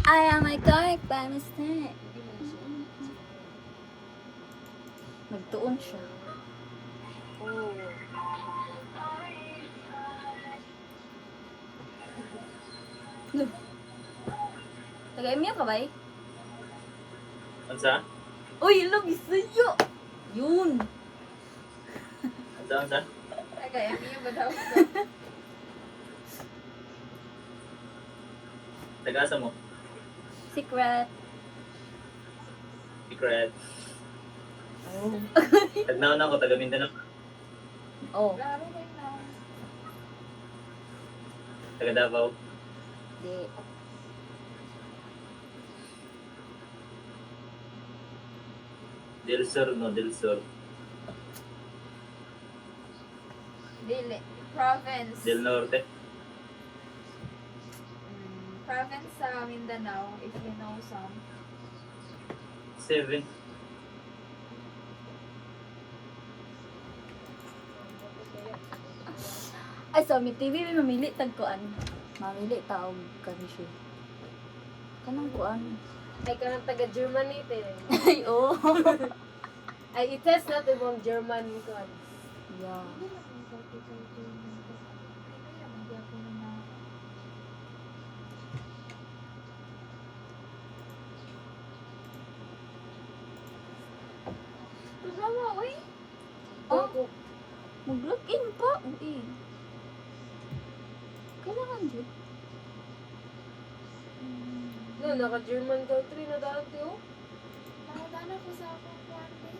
I am a correct by mistake. Nagtuon siya. Oh. Taga-email ka ba eh? Ansa? Uy, alam, isayo! Yun! Ansa? Taga-MU ba daw? Tagasa mo. Secret. Secret. Oh. Tagnaon ako, taga Mindanao. Oh. Laro ba yun na? Taga Davao. Di. Del Sur, no? Del Sur. Dili. Province. Del Norte. Province sa Mindanao, if you know some. 7. Ay, so, may TV, may mamili tagkuan. Mamili taog kami siya. Kanang kuan. Ay, ka ng taga-Germany, te. Ay, oo. Ay, i-test natin mong German ko. Yeah. Programa, uy. Oh. Kung- Mag-login pa. Uy. Kailangan dyan. No, naka-German country na dati, oh. Nakadana ko sa akong kuwan, eh.